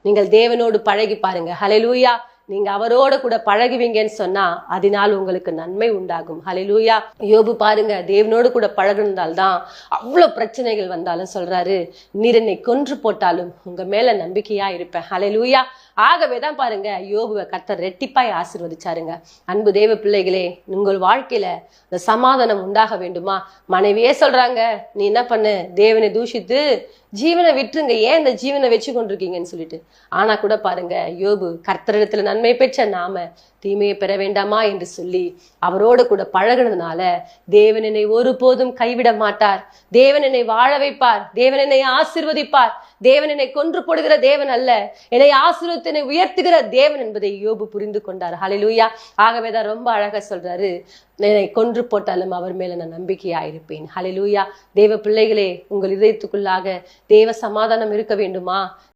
நீங்கள் தேவனோடு பழகி பாருங்க. ஹல்லேலூயா. நீங்க அவரோட கூட பழகுவீங்கன்னு சொன்னா அதனால் உங்களுக்கு நன்மை உண்டாகும். ஹல்லேலூயா. யோபு பாருங்க, தேவனோடு கூட பழகுனதால்தான் அவ்வளவு பிரச்சனைகள் வந்தாலும் சொல்றாரு, நீர் என்னை கொன்று போட்டாலும் உங்க மேல நம்பிக்கையா இருப்பேன். ஹல்லேலூயா. ஆகவேதான் பாருங்க, யோபுவை கர்த்தர் ரெட்டிப்பாய் ஆசீர்வதிச்சாருங்க. அன்பு தேவ பிள்ளைகளே, உங்கள் வாழ்க்கையில இந்த சமாதானம் உண்டாக வேண்டுமா? மனைவியே சொல்றாங்க, நீ என்ன பண்ணு, தேவனை தூஷித்து ஜீவனை விட்டுருங்க, ஏன் இந்த ஜீவனை வச்சு கொண்டிருக்கீங்கன்னு சொல்லிட்டு. ஆனா கூட பாருங்க, யோபு கர்த்தரிடத்துல நன்மை பெற்ற நாம தீமையை பெற வேண்டாமா என்று சொல்லி அவரோடு கூட பழகினதுனால தேவன் என்னை ஒருபோதும் கைவிட மாட்டார். தேவன் என்னை வாழ வைப்பார். தேவன் என்னை ஆசீர்வதிப்பார். தேவன் என்னை கொன்று போடுகிற தேவன் அல்ல, என்னை ஆசீர்வதித்து என்னை உயர்த்துகிற தேவன் என்பதை யோபு புரிந்து கொண்டார். ஹல்லேலூயா. ஆகவேதான் ரொம்ப அழகா சொல்றாரு, என்னை கொன்று போட்டாலும் அவர் மேல நான் நம்பிக்கையா இருப்பேன். ஹல்லேலூயா. தேவ பிள்ளைகளே, உங்கள் இதயத்துக்குள்ளாக தேவ சமாதானம் இருக்க வேண்டுமா?